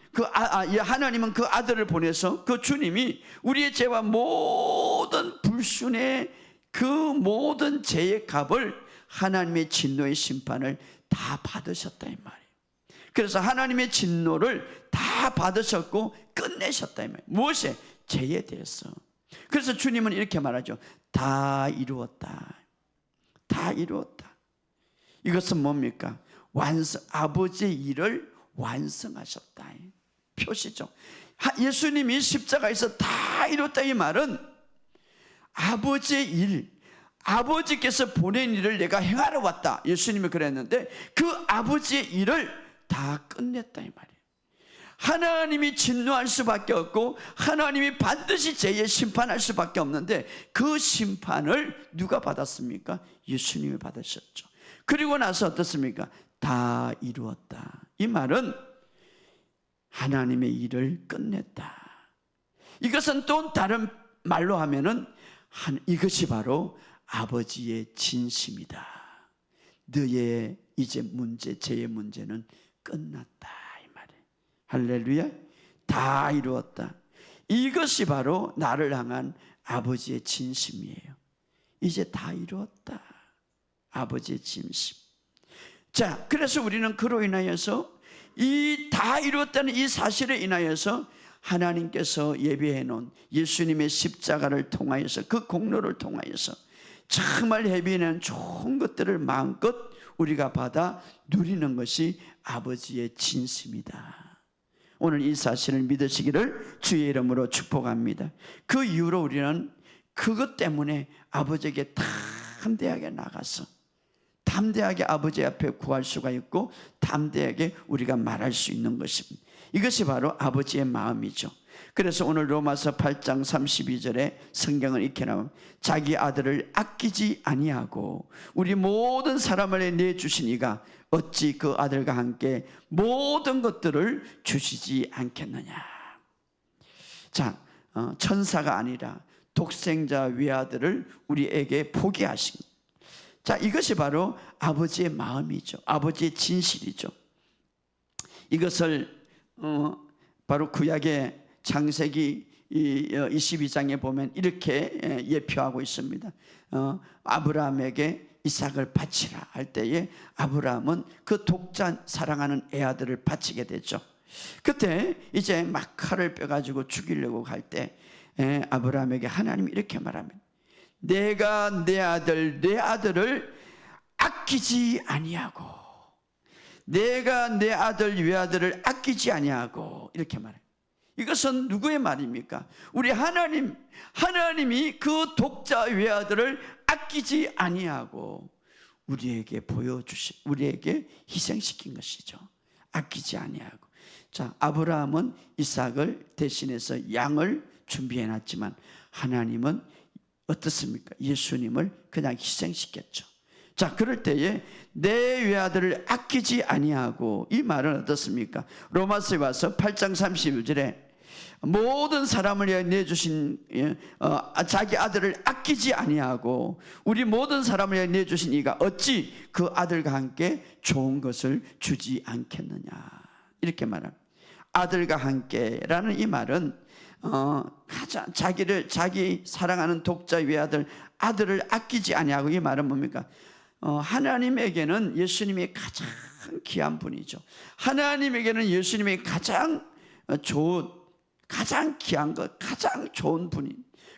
하나님은 그 아들을 보내서 그 주님이 우리의 죄와 모든 불순의 그 모든 죄의 값을, 하나님의 진노의 심판을 다 받으셨다 이 말이에요. 그래서 하나님의 진노를 다 받으셨고 끝내셨다 이 말이에요. 무엇에? 죄에 대해서. 그래서 주님은 이렇게 말하죠. 다 이루었다. 다 이루었다. 이것은 뭡니까? 아버지의 일을 완성하셨다. 표시죠. 예수님이 십자가에서 다 이뤘다 이 말은 아버지의 일, 아버지께서 보낸 일을 내가 행하러 왔다. 예수님이 그랬는데 그 아버지의 일을 다 끝냈다 이 말이에요. 하나님이 진노할 수밖에 없고 하나님이 반드시 죄에 심판할 수밖에 없는데 그 심판을 누가 받았습니까? 예수님이 받으셨죠. 그리고 나서 어떻습니까? 다 이루었다. 이 말은 하나님의 일을 끝냈다. 이것은 또 다른 말로 하면은 이것이 바로 아버지의 진심이다. 너의 이제 문제, 죄의 문제는 끝났다 이 말이에요. 할렐루야. 다 이루었다. 이것이 바로 나를 향한 아버지의 진심이에요. 이제 다 이루었다. 아버지의 진심. 자, 그래서 우리는 그로 인하여서 이 다 이루었다는 이 사실에 인하여서 하나님께서 예비해 놓은 예수님의 십자가를 통하여서, 그 공로를 통하여서 정말 예비해 놓은 좋은 것들을 마음껏 우리가 받아 누리는 것이 아버지의 진심이다. 오늘 이 사실을 믿으시기를 주의 이름으로 축복합니다. 그 이후로 우리는 그것 때문에 아버지에게 담대하게 나가서 담대하게 아버지 앞에 구할 수가 있고 담대하게 우리가 말할 수 있는 것입니다. 이것이 바로 아버지의 마음이죠. 그래서 오늘 로마서 8장 32절에 성경은 이렇게 나옵니다. 자기 아들을 아끼지 아니하고 우리 모든 사람을 내주신 이가 어찌 그 아들과 함께 모든 것들을 주시지 않겠느냐. 자, 천사가 아니라 독생자 외아들을 우리에게 포기하신, 자, 이것이 바로 아버지의 마음이죠. 아버지의 진실이죠. 이것을 바로 구약의 창세기 22장에 보면 이렇게 예표하고 있습니다. 아브라함에게 이삭을 바치라 할 때에 아브라함은 그 독자 사랑하는 애아들을 바치게 되죠. 그때 이제 막 칼을 빼가지고 죽이려고 할 때 아브라함에게 하나님이 이렇게 말합니다. 내가 내 아들을 아끼지 아니하고, 내가 내 아들 외아들을 아끼지 아니하고, 이렇게 말해요. 이것은 누구의 말입니까? 우리 하나님이 그 독자 외아들을 아끼지 아니하고 우리에게 우리에게 희생시킨 것이죠. 아끼지 아니하고. 자, 아브라함은 이삭을 대신해서 양을 준비해 놨지만 하나님은 어떻습니까? 예수님을 그냥 희생시켰죠. 자, 그럴 때에 내 외아들을 아끼지 아니하고, 이 말은 어떻습니까? 로마서에 와서 8장 31절에 모든 사람을 위하여 내주신 자기 아들을 아끼지 아니하고 우리 모든 사람을 위하여 내주신 이가 어찌 그 아들과 함께 좋은 것을 주지 않겠느냐, 이렇게 말합니다. 아들과 함께라는 이 말은 가장 자기 사랑하는 독자 외아들 아들을 아끼지 아니하고, 이 말은 뭡니까? 하나님에게는 예수님이 가장 귀한 분이죠. 하나님에게는 예수님이 가장 좋은, 가장 귀한 것, 가장 좋은 분이.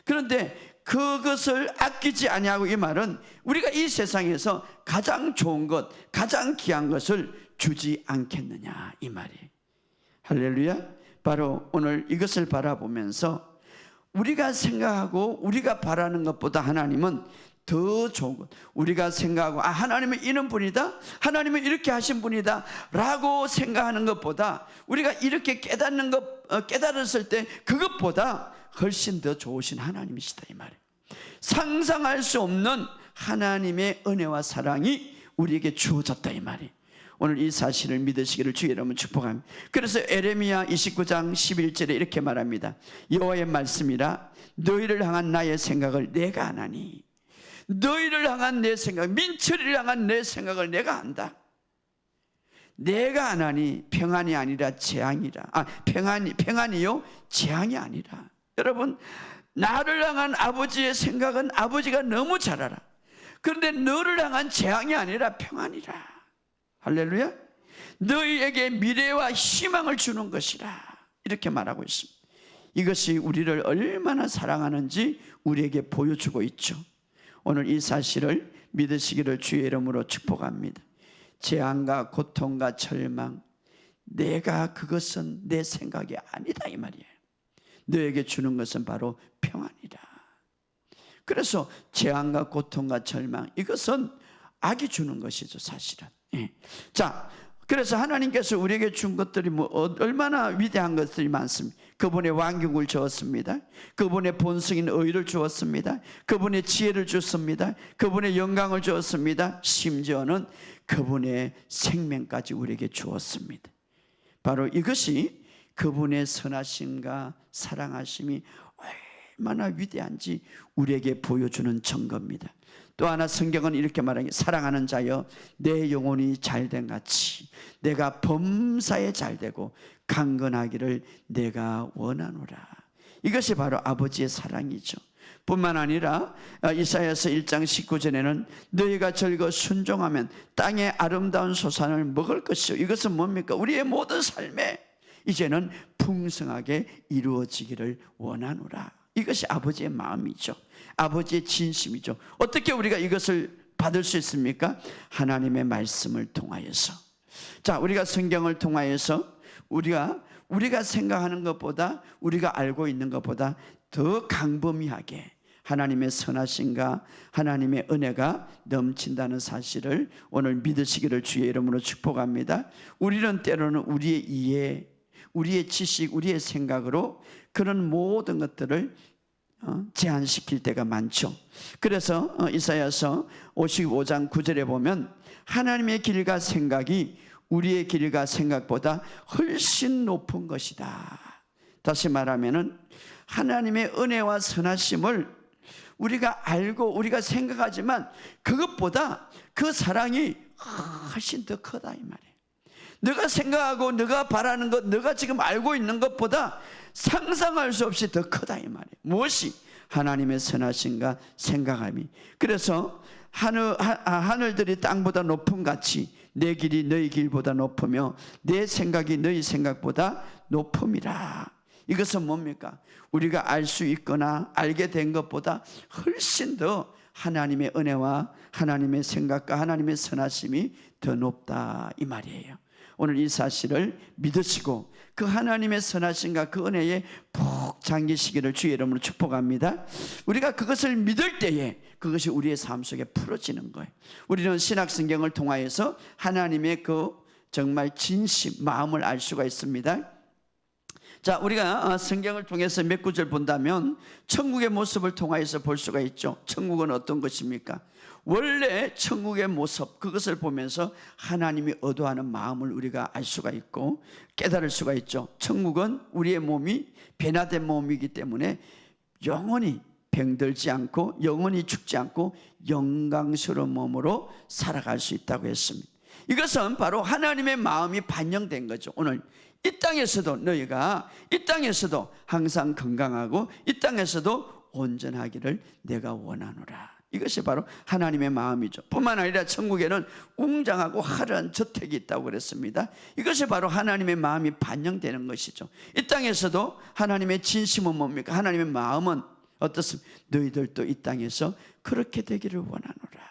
그런데 그것을 아끼지 아니하고, 이 말은 우리가 이 세상에서 가장 좋은 것, 가장 귀한 것을 주지 않겠느냐, 이 말이에요. 할렐루야. 바로 오늘 이것을 바라보면서 우리가 생각하고 우리가 바라는 것보다 하나님은 더 좋은 것, 우리가 생각하고 하나님은 이런 분이다, 하나님은 이렇게 하신 분이다 라고 생각하는 것보다, 우리가 이렇게 깨닫는 것, 깨달았을 때 그것보다 훨씬 더 좋으신 하나님이시다, 이 말이에요. 상상할 수 없는 하나님의 은혜와 사랑이 우리에게 주어졌다, 이 말이에요. 오늘 이 사실을 믿으시기를 주의 이름으로 축복합니다. 그래서 에레미야 29장 11절에 이렇게 말합니다. 여호와의 말씀이라 너희를 향한 나의 생각을 내가 아나니, 너희를 향한 내 생각, 민철이를 향한 내 생각을 내가 안다. 내가 아나니 평안이 아니라 재앙이라. 평안이요 재앙이 아니라. 여러분, 나를 향한 아버지의 생각은 아버지가 너무 잘 알아. 그런데 너를 향한 재앙이 아니라 평안이라. 할렐루야. 너희에게 미래와 희망을 주는 것이라, 이렇게 말하고 있습니다. 이것이 우리를 얼마나 사랑하는지 우리에게 보여주고 있죠. 오늘 이 사실을 믿으시기를 주의 이름으로 축복합니다. 재앙과 고통과 절망, 내가 그것은 내 생각이 아니다, 이 말이에요. 너에게 주는 것은 바로 평안이다. 그래서 재앙과 고통과 절망, 이것은 악이 주는 것이죠, 사실은. 자, 그래서 하나님께서 우리에게 준 것들이 얼마나 위대한 것들이 많습니다. 그분의 왕국을 주었습니다. 그분의 본성인 의를 주었습니다. 그분의 지혜를 주었습니다. 그분의 영광을 주었습니다. 심지어는 그분의 생명까지 우리에게 주었습니다. 바로 이것이 그분의 선하심과 사랑하심이 얼마나 위대한지 우리에게 보여주는 증거입니다. 또 하나 성경은 이렇게 말하기, 사랑하는 자여 내 영혼이 잘된 같이 내가 범사에 잘되고 강건하기를 내가 원하노라. 이것이 바로 아버지의 사랑이죠. 뿐만 아니라 이사야서 1장 19절에는 너희가 즐거 순종하면 땅의 아름다운 소산을 먹을 것이요. 이것은 뭡니까? 우리의 모든 삶에 이제는 풍성하게 이루어지기를 원하노라. 이것이 아버지의 마음이죠. 아버지의 진심이죠. 어떻게 우리가 이것을 받을 수 있습니까? 하나님의 말씀을 통하여서. 자, 우리가 성경을 통하여서 우리가 생각하는 것보다, 우리가 알고 있는 것보다 더 강범위하게 하나님의 선하심과 하나님의 은혜가 넘친다는 사실을 오늘 믿으시기를 주의 이름으로 축복합니다. 우리는 때로는 우리의 이해, 우리의 지식, 우리의 생각으로 그런 모든 것들을 제한시킬 때가 많죠. 그래서 이사야서 55장 9절에 보면 하나님의 길과 생각이 우리의 길과 생각보다 훨씬 높은 것이다. 다시 말하면은 하나님의 은혜와 선하심을 우리가 알고 우리가 생각하지만 그것보다 그 사랑이 훨씬 더 크다, 이 말이에요. 너가 생각하고 너가 바라는 것, 너가 지금 알고 있는 것보다 상상할 수 없이 더 크다, 이 말이에요. 무엇이? 하나님의 선하심과 생각함이. 그래서 하늘들이 땅보다 높음 같이 내 길이 너희 길보다 높으며 내 생각이 너희 생각보다 높음이라. 이것은 뭡니까? 우리가 알 수 있거나 알게 된 것보다 훨씬 더 하나님의 은혜와 하나님의 생각과 하나님의 선하심이 더 높다, 이 말이에요. 오늘 이 사실을 믿으시고 그 하나님의 선하심과 그 은혜에 푹 잠기시기를 주의 이름으로 축복합니다. 우리가 그것을 믿을 때에 그것이 우리의 삶 속에 풀어지는 거예요. 우리는 신약성경을 통하여서 하나님의 그 정말 진심, 마음을 알 수가 있습니다. 자, 우리가 성경을 통해서 몇 구절 본다면 천국의 모습을 통하여서 볼 수가 있죠. 천국은 어떤 것입니까? 원래 천국의 모습, 그것을 보면서 하나님이 의도하는 마음을 우리가 알 수가 있고 깨달을 수가 있죠. 천국은 우리의 몸이 변화된 몸이기 때문에 영원히 병들지 않고 영원히 죽지 않고 영광스러운 몸으로 살아갈 수 있다고 했습니다. 이것은 바로 하나님의 마음이 반영된 거죠. 오늘 이 땅에서도 너희가 이 땅에서도 항상 건강하고 이 땅에서도 온전하기를 내가 원하노라. 이것이 바로 하나님의 마음이죠. 뿐만 아니라 천국에는 웅장하고 화려한 저택이 있다고 그랬습니다. 이것이 바로 하나님의 마음이 반영되는 것이죠. 이 땅에서도 하나님의 진심은 뭡니까? 하나님의 마음은 어떻습니까? 너희들도 이 땅에서 그렇게 되기를 원하노라.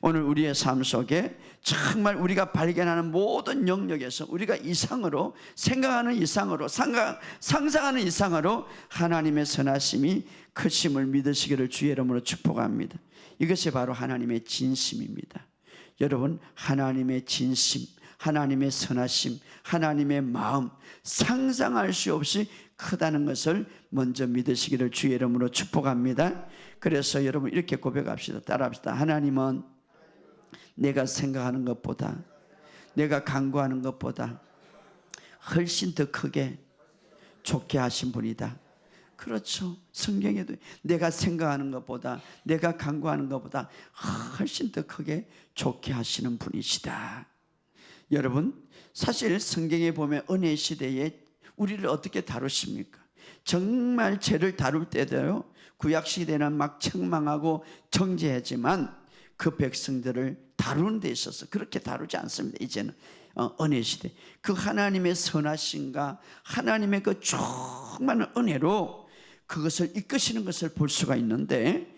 오늘 우리의 삶 속에 정말 우리가 발견하는 모든 영역에서 우리가 이상으로 생각하는 이상으로 상상하는 이상으로 하나님의 선하심이 크심을 믿으시기를 주의 이름으로 축복합니다. 이것이 바로 하나님의 진심입니다. 여러분, 하나님의 진심, 하나님의 선하심, 하나님의 마음, 상상할 수 없이 크다는 것을 먼저 믿으시기를 주의 이름으로 축복합니다. 그래서 여러분 이렇게 고백합시다. 따라합시다. 하나님은 내가 생각하는 것보다, 내가 간구하는 것보다 훨씬 더 크게 좋게 하신 분이다. 그렇죠. 성경에도 내가 생각하는 것보다, 내가 간구하는 것보다 훨씬 더 크게 좋게 하시는 분이시다. 여러분, 사실 성경에 보면 은혜 시대에 우리를 어떻게 다루십니까? 정말 죄를 다룰 때도요, 구약 시대는 막 책망하고 정죄하지만 그 백성들을 다루는 데 있어서 그렇게 다루지 않습니다. 이제는 은혜 시대, 그 하나님의 선하심과 하나님의 그 충만한 은혜로 그것을 이끄시는 것을 볼 수가 있는데,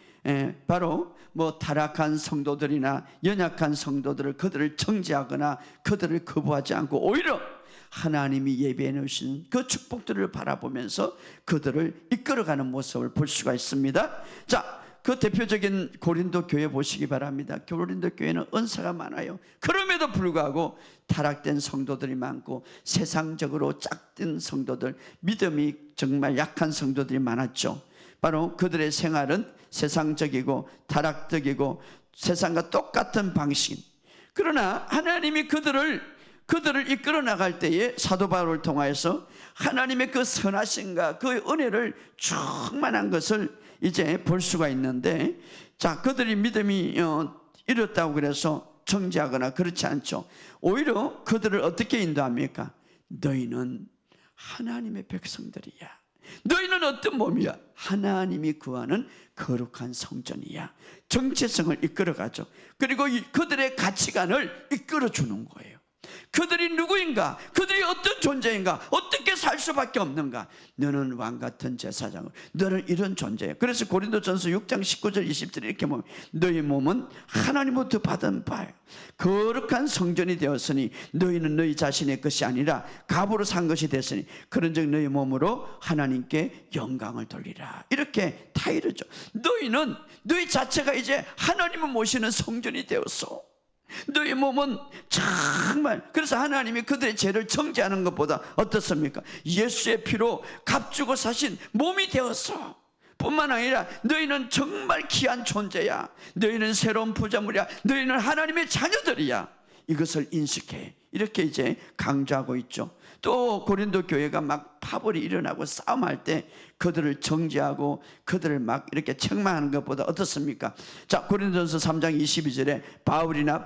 바로 뭐 타락한 성도들이나 연약한 성도들을 그들을 정죄하거나 그들을 거부하지 않고 오히려 하나님이 예배해 놓으신 그 축복들을 바라보면서 그들을 이끌어가는 모습을 볼 수가 있습니다. 자, 그 대표적인 고린도 교회 보시기 바랍니다. 고린도 교회는 은사가 많아요. 그럼에도 불구하고 타락된 성도들이 많고 세상적으로 짝든 성도들, 믿음이 정말 약한 성도들이 많았죠. 바로 그들의 생활은 세상적이고 타락적이고 세상과 똑같은 방식. 그러나 하나님이 그들을 이끌어 나갈 때에 사도 바울을 통하여서 하나님의 그 선하심과 그 은혜를 충만한 것을 이제 볼 수가 있는데, 자, 그들이 믿음이 이렇다고 그래서 정죄하거나 그렇지 않죠. 오히려 그들을 어떻게 인도합니까? 너희는 하나님의 백성들이야. 너희는 어떤 몸이야? 하나님이 구하는 거룩한 성전이야. 정체성을 이끌어가죠. 그리고 그들의 가치관을 이끌어주는 거예요. 그들이 누구인가? 그들이 어떤 존재인가? 어떻게 살 수밖에 없는가? 너는 왕같은 제사장을, 너는 이런 존재야. 그래서 고린도전서 6장 19절 20절 이렇게 보면 너희 몸은 하나님으로부터 받은 바야. 거룩한 성전이 되었으니 너희는 너희 자신의 것이 아니라 값으로 산 것이 됐으니 그런즉 너희 몸으로 하나님께 영광을 돌리라. 이렇게 다 이르죠. 너희는 너희 자체가 이제 하나님을 모시는 성전이 되었어. 너희 몸은 정말, 그래서 하나님이 그들의 죄를 정죄하는 것보다 어떻습니까? 예수의 피로 값주고 사신 몸이 되었어. 뿐만 아니라 너희는 정말 귀한 존재야. 너희는 새로운 부자물이야. 너희는 하나님의 자녀들이야. 이것을 인식해. 이렇게 이제 강조하고 있죠. 또 고린도 교회가 막 파벌이 일어나고 싸움할 때 그들을 정죄하고 그들을 막 이렇게 책망하는 것보다 어떻습니까? 자, 고린도전서 3장 22절에 바울이나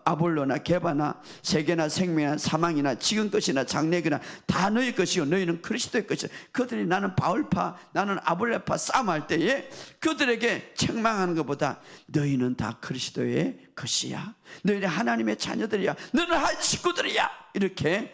아볼로나 게바나 세계나 생명이나 사망이나 지금 것이나 장래거나 다 너희 것이요 너희는 그리스도의 것이다. 그들이 나는 바울파 나는 아볼로파 싸움할 때에 그들에게 책망하는 것보다 너희는 다 그리스도의 것이야. 너희는 하나님의 자녀들이야. 너는 한 식구들이야. 이렇게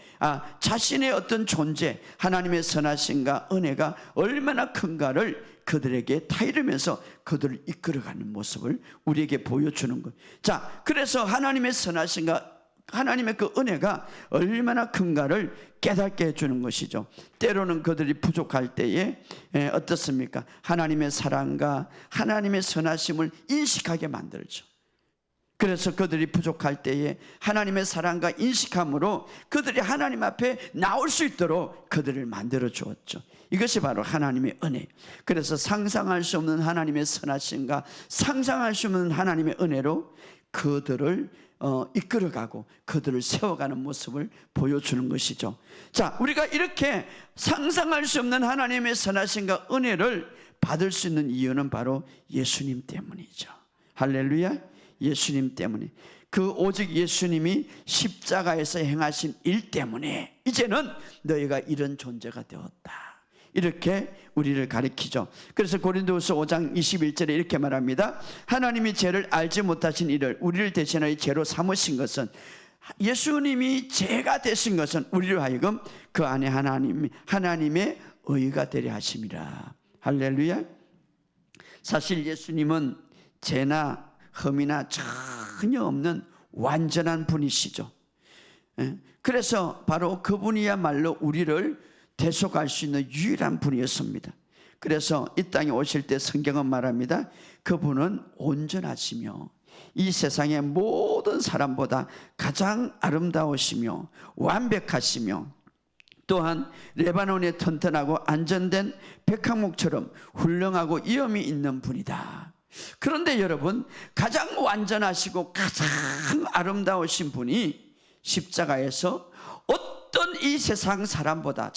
자신의 어떤 존재, 하나님의 선하심과 은혜가 얼마나 큰가를 그들에게 타이르면서 그들을 이끌어가는 모습을 우리에게 보여주는 것. 자, 그래서 하나님의 선하심과 하나님의 그 은혜가 얼마나 큰가를 깨닫게 해주는 것이죠. 때로는 그들이 부족할 때에 어떻습니까? 하나님의 사랑과 하나님의 선하심을 인식하게 만들죠. 그래서 그들이 부족할 때에 하나님의 사랑과 인식함으로 그들이 하나님 앞에 나올 수 있도록 그들을 만들어 주었죠. 이것이 바로 하나님의 은혜. 그래서 상상할 수 없는 하나님의 선하심과 상상할 수 없는 하나님의 은혜로 그들을 이끌어가고 그들을 세워가는 모습을 보여주는 것이죠. 자, 우리가 이렇게 상상할 수 없는 하나님의 선하심과 은혜를 받을 수 있는 이유는 바로 예수님 때문이죠. 할렐루야. 예수님 때문에. 그 오직 예수님이 십자가에서 행하신 일 때문에 이제는 너희가 이런 존재가 되었다. 이렇게 우리를 가리키죠. 그래서 고린도후서 5장 21절에 이렇게 말합니다. 하나님이 죄를 알지 못하신 이를 우리를 대신하여 죄로 삼으신 것은, 예수님이 죄가 되신 것은 우리로 하여금 그 안에 하나님의 의가 되려 하심이라. 할렐루야. 사실 예수님은 죄나 흠이나 전혀 없는 완전한 분이시죠. 그래서 바로 그분이야말로 우리를 대속할 수 있는 유일한 분이었습니다. 그래서 이 땅에 오실 때 성경은 말합니다. 그분은 온전하시며 이 세상의 모든 사람보다 가장 아름다우시며 완벽하시며 또한 레바논의 튼튼하고 안전된 백향목처럼 훌륭하고 위엄이 있는 분이다. 그런데 여러분, 가장 완전하시고 가장 아름다우신 분이 십자가에서 어떤 이 세상 사람보다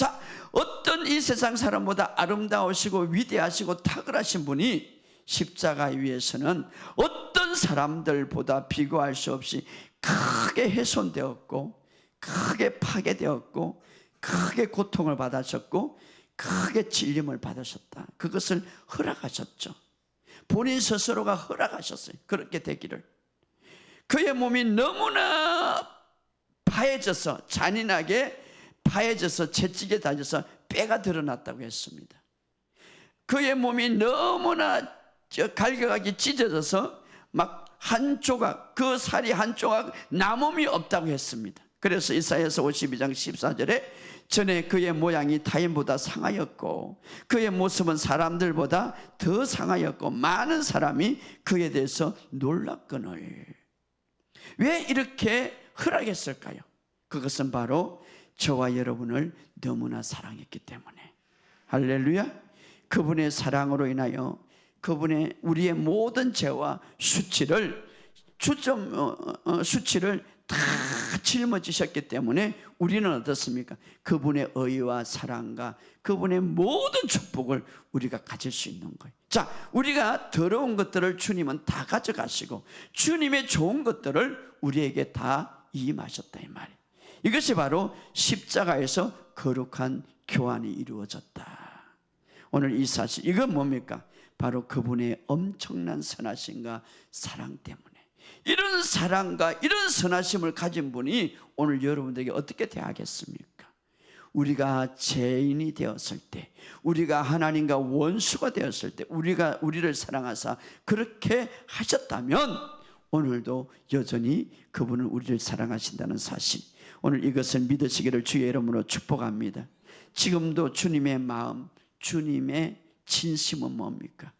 아름다우시고 위대하시고 탁월하신 분이 십자가 위에서는 어떤 사람들보다 비교할 수 없이 크게 훼손되었고, 크게 파괴되었고, 크게 고통을 받으셨고, 크게 질림을 받으셨다. 그것을 허락하셨죠. 본인 스스로가 허락하셨어요. 그렇게 되기를. 그의 몸이 너무나 파해져서, 잔인하게 파해져서 채찍에 다져서 뼈가 드러났다고 했습니다. 그의 몸이 너무나 갈겨가기 찢어져서 막 한 조각, 그 살이 한 조각 남음이 없다고 했습니다. 그래서 이사야서 52장 14절에 전에 그의 모양이 타인보다 상하였고 그의 모습은 사람들보다 더 상하였고 많은 사람이 그에 대해서 놀랐거늘. 왜 이렇게 허락했을까요? 그것은 바로 저와 여러분을 너무나 사랑했기 때문에. 할렐루야. 그분의 사랑으로 인하여 그분의 우리의 모든 죄와 수치를 다 짊어지셨기 때문에 우리는 어떻습니까? 그분의 의와 사랑과 그분의 모든 축복을 우리가 가질 수 있는 거예요. 자, 우리가 더러운 것들을 주님은 다 가져가시고 주님의 좋은 것들을 우리에게 다 이임하셨다 이 말이에요. 이것이 바로 십자가에서 거룩한 교환이 이루어졌다. 오늘 이 사실, 이건 뭡니까? 바로 그분의 엄청난 선하심과 사랑 때문에. 이런 사랑과 이런 선하심을 가진 분이 오늘 여러분들에게 어떻게 대하겠습니까? 우리가 죄인이 되었을 때, 우리가 하나님과 원수가 되었을 때 우리를 사랑하사 그렇게 하셨다면 오늘도 여전히 그분은 우리를 사랑하신다는 사실, 오늘 이것을 믿으시기를 주의 이름으로 축복합니다. 지금도 주님의 마음, 주님의 진심은 뭡니까?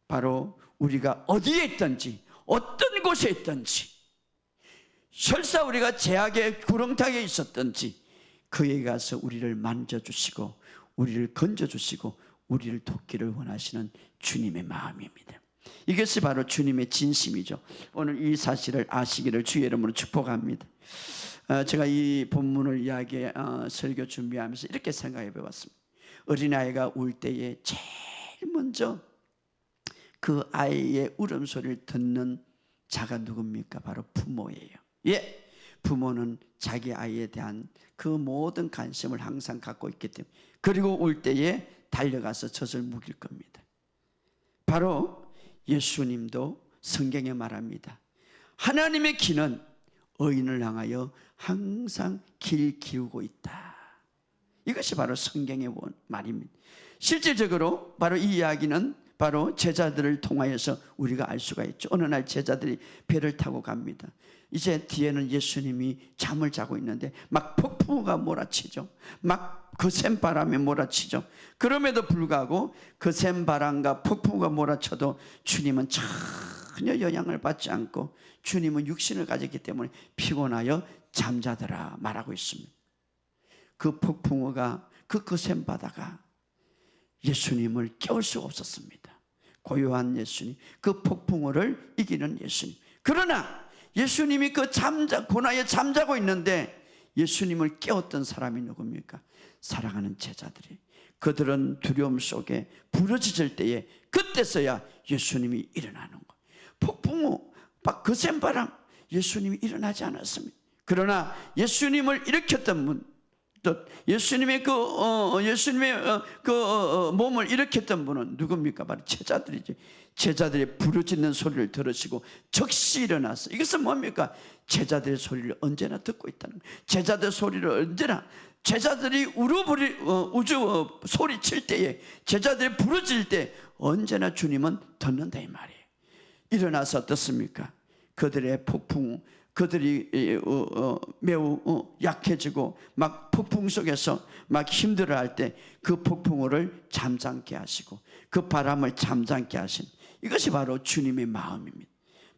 바로 우리가 어디에 있든지 어떤 곳에 있든지, 설사 우리가 죄악의 구렁텅이에 있었든지 그에게 가서 우리를 만져주시고 우리를 건져주시고 우리를 돕기를 원하시는 주님의 마음입니다. 이것이 바로 주님의 진심이죠. 오늘 이 사실을 아시기를 주의 이름으로 축복합니다. 제가 이 본문을 설교 준비하면서 이렇게 생각해 보았습니다. 어린아이가 울 때에 제일 먼저 그 아이의 울음소리를 듣는 자가 누굽니까? 바로 부모예요. 예, 부모는 자기 아이에 대한 그 모든 관심을 항상 갖고 있기 때문에, 그리고 울 때에 달려가서 젖을 묵일 겁니다. 바로 예수님도 성경에 말합니다. 하나님의 귀는 의인을 향하여 항상 길 기울고 있다. 이것이 바로 성경의 말입니다. 실질적으로 바로 이 이야기는 바로 제자들을 통하여서 우리가 알 수가 있죠. 어느 날 제자들이 배를 타고 갑니다. 이제 뒤에는 예수님이 잠을 자고 있는데 막 폭풍우가 몰아치죠. 막 거센 바람이 몰아치죠. 그럼에도 불구하고 거센 바람과 폭풍우가 몰아쳐도 주님은 전혀 영향을 받지 않고 주님은 육신을 가졌기 때문에 피곤하여 잠자더라 말하고 있습니다. 그 폭풍우가, 그 거센 바다가 예수님을 깨울 수가 없었습니다. 고요한 예수님, 그 폭풍우를 이기는 예수님. 그러나 예수님이 그 고나에 잠자고 있는데 예수님을 깨웠던 사람이 누굽니까? 사랑하는 제자들이. 그들은 두려움 속에 부러지질 때에 그때서야 예수님이 일어나는 거예요. 폭풍우, 막 거센 바람, 예수님이 일어나지 않았습니다. 그러나 예수님을 일으켰던 분, 또 예수님의 몸을 일으켰던 분은 누굽니까? 바로 제자들이지. 제자들의 부르짖는 소리를 들으시고 즉시 일어나서, 이것은 뭡니까? 제자들의 소리를 언제나 듣고 있다는 거예요. 제자들의 소리를 언제나, 제자들이 소리칠 때에, 제자들이 부르짖을 때 언제나 주님은 듣는다 이 말이에요. 일어나서 어떻습니까? 그들의 폭풍, 그들이 매우 약해지고 막 폭풍 속에서 막 힘들어할 때 그 폭풍우를 잠잠케 하시고 그 바람을 잠잠케 하신, 이것이 바로 주님의 마음입니다.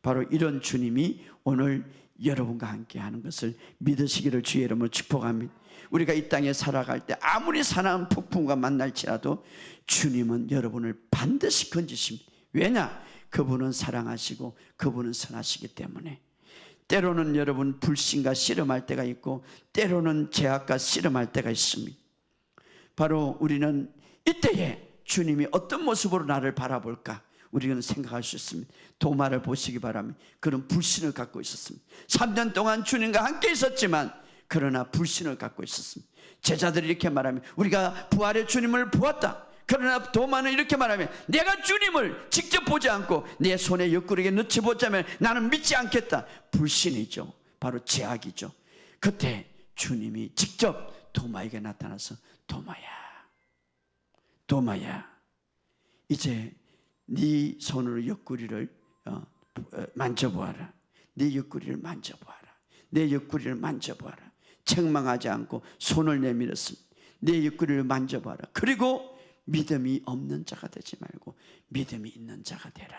바로 이런 주님이 오늘 여러분과 함께 하는 것을 믿으시기를 주의 이름으로 축복합니다. 우리가 이 땅에 살아갈 때 아무리 사나운 폭풍과 만날지라도 주님은 여러분을 반드시 건지십니다. 왜냐? 그분은 사랑하시고 그분은 선하시기 때문에. 때로는 여러분 불신과 씨름할 때가 있고 때로는 죄악과 씨름할 때가 있습니다. 바로 우리는 이때에 주님이 어떤 모습으로 나를 바라볼까 우리는 생각할 수 있습니다. 도마를 보시기 바랍니다. 그런 불신을 갖고 있었습니다. 3년 동안 주님과 함께 있었지만 그러나 불신을 갖고 있었습니다. 제자들이 이렇게 말하면 우리가 부활의 주님을 보았다. 그러나 도마는 이렇게 말하면 내가 주님을 직접 보지 않고 내 손에 옆구리에 넣지 보자면 나는 믿지 않겠다. 불신이죠. 바로 죄악이죠. 그때 주님이 직접 도마에게 나타나서 도마야 이제 네 손으로 옆구리를 만져보아라. 네 옆구리를 만져보아라. 내 옆구리를 만져보아라. 책망하지 않고 손을 내밀었습니다. 내 옆구리를 만져봐라. 그리고 믿음이 없는 자가 되지 말고 믿음이 있는 자가 되라.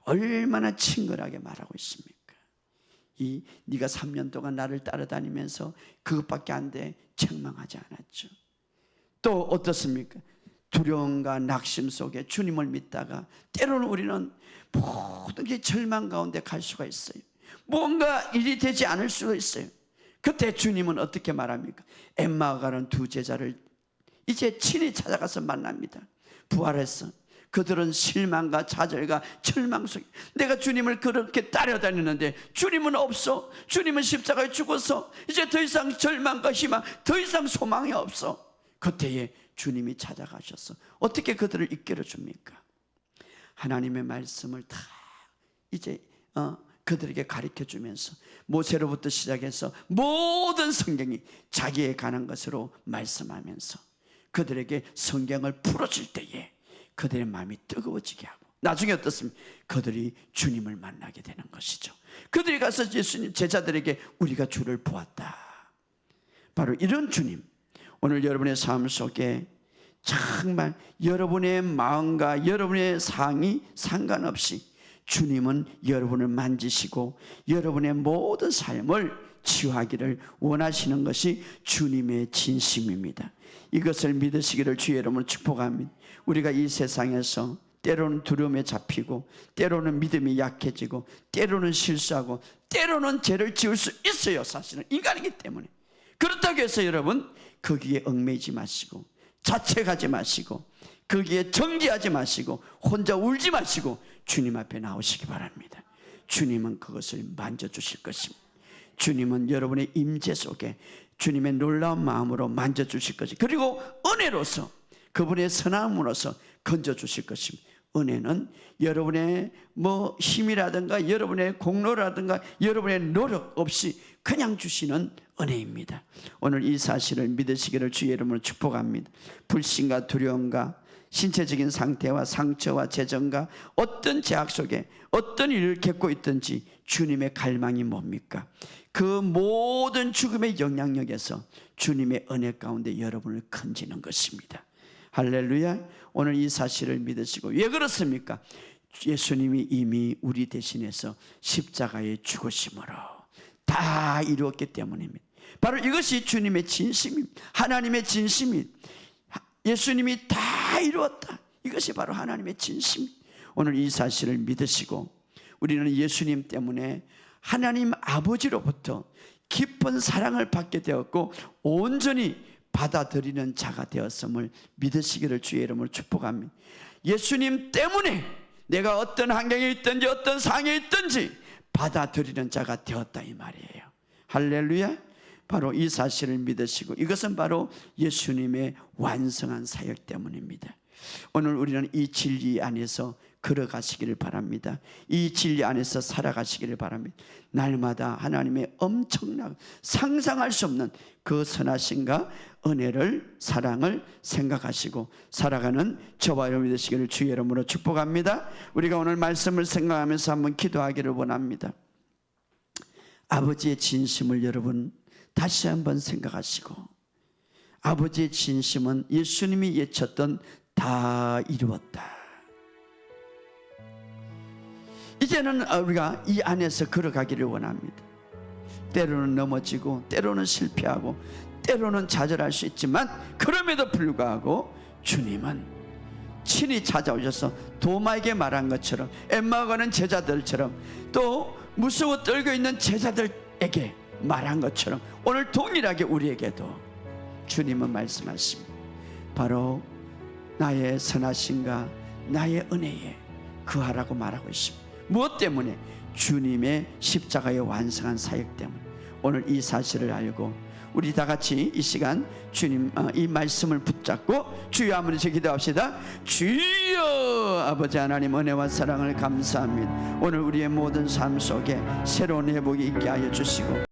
얼마나 친근하게 말하고 있습니까? 네가 3년 동안 나를 따라다니면서 그것밖에 안 돼 책망하지 않았죠. 또 어떻습니까? 두려움과 낙심 속에 주님을 믿다가 때로는 우리는 모든 게 절망 가운데 갈 수가 있어요. 뭔가 일이 되지 않을 수가 있어요. 그때 주님은 어떻게 말합니까? 엠마오 가는 두 제자를 이제 친히 찾아가서 만납니다. 부활했어. 그들은 실망과 좌절과 절망 속에, 내가 주님을 그렇게 따라다니는데 주님은 없어. 주님은 십자가에 죽어서 이제 더 이상 절망과 희망, 더 이상 소망이 없어. 그때에 주님이 찾아가셔서 어떻게 그들을 이끌어 줍니까? 하나님의 말씀을 다 이제 그들에게 가르쳐 주면서 모세로부터 시작해서 모든 성경이 자기에 관한 것으로 말씀하면서 그들에게 성경을 풀어줄 때에 그들의 마음이 뜨거워지게 하고 나중에 어떻습니까? 그들이 주님을 만나게 되는 것이죠. 그들이 가서 예수님 제자들에게 우리가 주를 보았다. 바로 이런 주님, 오늘 여러분의 삶 속에 정말 여러분의 마음과 여러분의 상이 상관없이 주님은 여러분을 만지시고 여러분의 모든 삶을 치유하기를 원하시는 것이 주님의 진심입니다. 이것을 믿으시기를 주의 이름으로 축복합니다. 우리가 이 세상에서 때로는 두려움에 잡히고 때로는 믿음이 약해지고 때로는 실수하고 때로는 죄를 지을 수 있어요. 사실은 인간이기 때문에. 그렇다고 해서 여러분 거기에 얽매이지 마시고 자책하지 마시고 거기에 정죄하지 마시고 혼자 울지 마시고 주님 앞에 나오시기 바랍니다. 주님은 그것을 만져주실 것입니다. 주님은 여러분의 임재 속에 주님의 놀라운 마음으로 만져주실 것입니다. 그리고 은혜로서 그분의 선함으로서 건져주실 것입니다. 은혜는 여러분의 힘이라든가 여러분의 공로라든가 여러분의 노력 없이 그냥 주시는 은혜입니다. 오늘 이 사실을 믿으시기를 주의 이름으로 축복합니다. 불신과 두려움과 신체적인 상태와 상처와 재정과 어떤 제약 속에 어떤 일을 겪고 있든지 주님의 갈망이 뭡니까? 그 모든 죽음의 영향력에서 주님의 은혜 가운데 여러분을 건지는 것입니다. 할렐루야. 오늘 이 사실을 믿으시고 왜 그렇습니까? 예수님이 이미 우리 대신해서 십자가에 죽으심으로 다 이루었기 때문입니다. 바로 이것이 주님의 진심입니다. 하나님의 진심입니다. 예수님이 다 이루었다. 이것이 바로 하나님의 진심. 오늘 이 사실을 믿으시고 우리는 예수님 때문에 하나님 아버지로부터 깊은 사랑을 받게 되었고 온전히 받아들이는 자가 되었음을 믿으시기를 주의 이름으로 축복합니다. 예수님 때문에 내가 어떤 환경에 있든지 어떤 상황에 있든지 받아들이는 자가 되었다 이 말이에요. 할렐루야. 바로 이 사실을 믿으시고, 이것은 바로 예수님의 완성한 사역 때문입니다. 오늘 우리는 이 진리 안에서 걸어가시기를 바랍니다. 이 진리 안에서 살아가시기를 바랍니다. 날마다 하나님의 엄청난 상상할 수 없는 그 선하심과 은혜를, 사랑을 생각하시고 살아가는 저와 여러분이 되시기를 주의 이름으로 축복합니다. 우리가 오늘 말씀을 생각하면서 한번 기도하기를 원합니다. 아버지의 진심을 여러분 다시 한번 생각하시고, 아버지의 진심은 예수님이 외쳤던 다 이루었다. 이제는 우리가 이 안에서 걸어가기를 원합니다. 때로는 넘어지고, 때로는 실패하고, 때로는 좌절할 수 있지만, 그럼에도 불구하고 주님은 친히 찾아오셔서 도마에게 말한 것처럼, 엠마오 가는 제자들처럼, 또 무서워 떨고 있는 제자들에게 말한 것처럼 오늘 동일하게 우리에게도 주님은 말씀하십니다. 바로 나의 선하심과 나의 은혜에 거하라고 말하고 있습니다. 무엇 때문에? 주님의 십자가의 완성한 사역 때문에. 오늘 이 사실을 알고 우리 다 같이 이 시간 주님 이 말씀을 붙잡고 주여 한번 기도합시다. 주여, 아버지 하나님 은혜와 사랑을 감사합니다. 오늘 우리의 모든 삶 속에 새로운 회복이 있게 하여 주시고